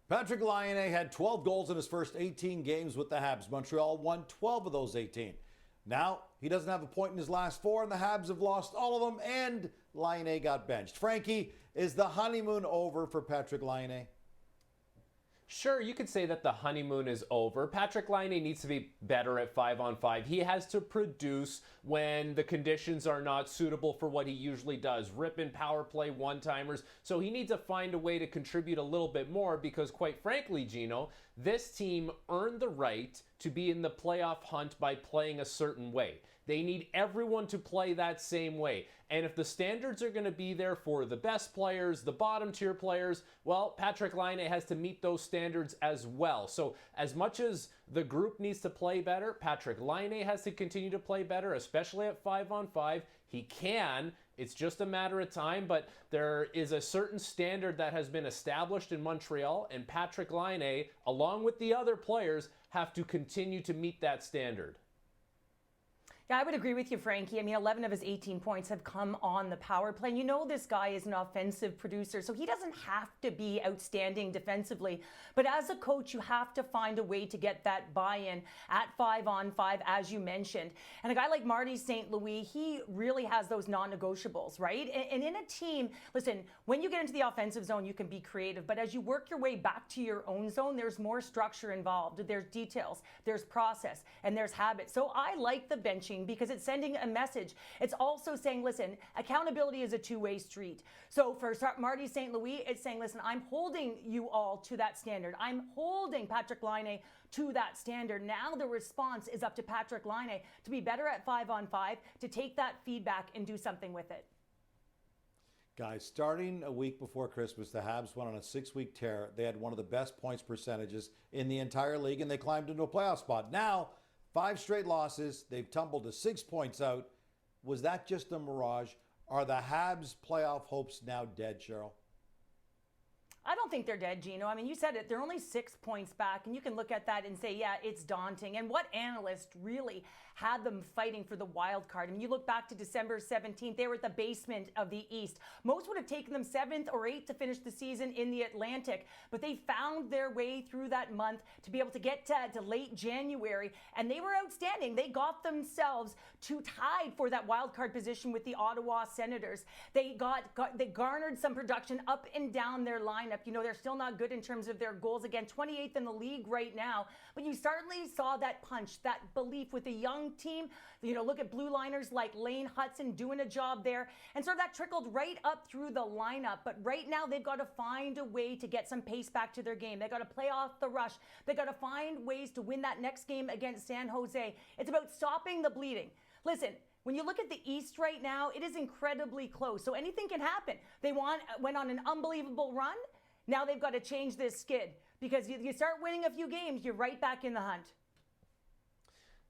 Patrik Laine had 12 goals in his first 18 games with the Habs. Montreal won 12 of those 18. Now, he doesn't have a point in his last 4, and the Habs have lost all of them, and Laine got benched. Frankie, is the honeymoon over for Patrik Laine? Sure, you could say that the honeymoon is over. Patrik Laine needs to be better at 5-on-5. He has to produce when the conditions are not suitable for what he usually does. Rip in power play one-timers. So he needs to find a way to contribute a little bit more because, quite frankly, Gino, this team earned the right to be in the playoff hunt by playing a certain way. They need everyone to play that same way. And if the standards are going to be there for the best players, the bottom tier players, well, Patrik Laine has to meet those standards as well. So as much as the group needs to play better, Patrik Laine has to continue to play better, especially at 5-on-5. He can. It's just a matter of time, but there is a certain standard that has been established in Montreal, and Patrik Laine, along with the other players, have to continue to meet that standard. Yeah, I would agree with you, Frankie. I mean, 11 of his 18 points have come on the power play. And you know this guy is an offensive producer, so he doesn't have to be outstanding defensively. But as a coach, you have to find a way to get that buy-in at 5-on-5, as you mentioned. And a guy like Marty St. Louis, he really has those non-negotiables, right? And in a team, listen, when you get into the offensive zone, you can be creative. But as you work your way back to your own zone, there's more structure involved. There's details, there's process, and there's habit. So I like the benching because it's sending a message. It's also saying, listen, accountability is a two-way street. So for Marty St. Louis, it's saying, listen, I'm holding you all to that standard. I'm holding Patrik Laine to that standard. Now the response is up to Patrik Laine to be better at 5-on-5, to take that feedback and do something with it. Guys, starting a week before Christmas, the Habs went on a 6-week tear. They had one of the best points percentages in the entire league, and they climbed into a playoff spot. Now, 5 straight losses. They've tumbled to 6 points out. Was that just a mirage? Are the Habs' playoff hopes now dead, Cheryl? I don't think they're dead, Gino. I mean, you said it. They're only 6 points back, and you can look at that and say, yeah, it's daunting. And what analyst really had them fighting for the wild card? I mean, you look back to December 17th, they were at the basement of the East. Most would have taken them 7th or 8th to finish the season in the Atlantic, but they found their way through that month to be able to get to late January, and they were outstanding. They got themselves to tied for that wild card position with the Ottawa Senators. They garnered some production up and down their lineup. You know, they're still not good in terms of their goals. Again, 28th in the league right now. But you certainly saw that punch, that belief with a young team. You know, look at blue liners like Lane Hudson doing a job there. And sort of that trickled right up through the lineup. But right now, they've got to find a way to get some pace back to their game. They've got to play off the rush. They've got to find ways to win that next game against San Jose. It's about stopping the bleeding. Listen, when you look at the East right now, it is incredibly close. So anything can happen. They went on an unbelievable run. Now they've got to change this skid because you start winning a few games, you're right back in the hunt.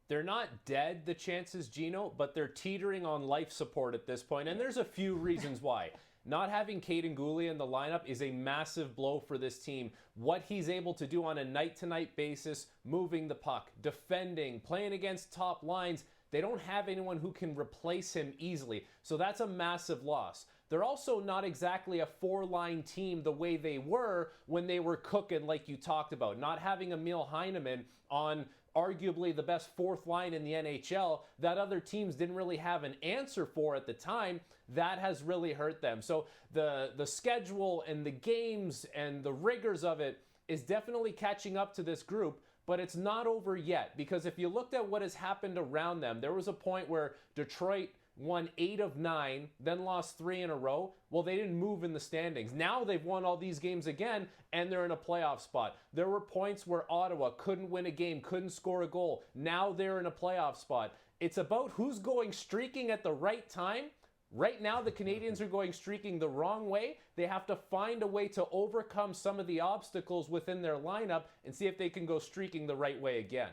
They're not dead, the chances, Gino, but they're teetering on life support at this point, and there's a few reasons why. Not having Caden Goulet in the lineup is a massive blow for this team. What he's able to do on a night-to-night basis, moving the puck, defending, playing against top lines, they don't have anyone who can replace him easily. So that's a massive loss. They're also not exactly a 4-line team the way they were when they were cooking like you talked about. Not having Emil Heineman on arguably the best 4th line in the NHL that other teams didn't really have an answer for at the time, that has really hurt them. So the schedule and the games and the rigors of it is definitely catching up to this group. But it's not over yet, because if you looked at what has happened around them, there was a point where Detroit won 8 of 9, then lost 3 in a row. Well, they didn't move in the standings. Now they've won all these games again, and they're in a playoff spot. There were points where Ottawa couldn't win a game, couldn't score a goal. Now they're in a playoff spot. It's about who's going streaking at the right time. Right now, the Canadiens are going streaking the wrong way. They have to find a way to overcome some of the obstacles within their lineup and see if they can go streaking the right way again.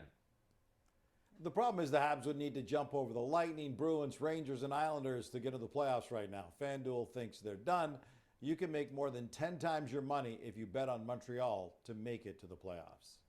The problem is the Habs would need to jump over the Lightning, Bruins, Rangers, and Islanders to get to the playoffs right now. FanDuel thinks they're done. You can make more than 10 times your money if you bet on Montreal to make it to the playoffs.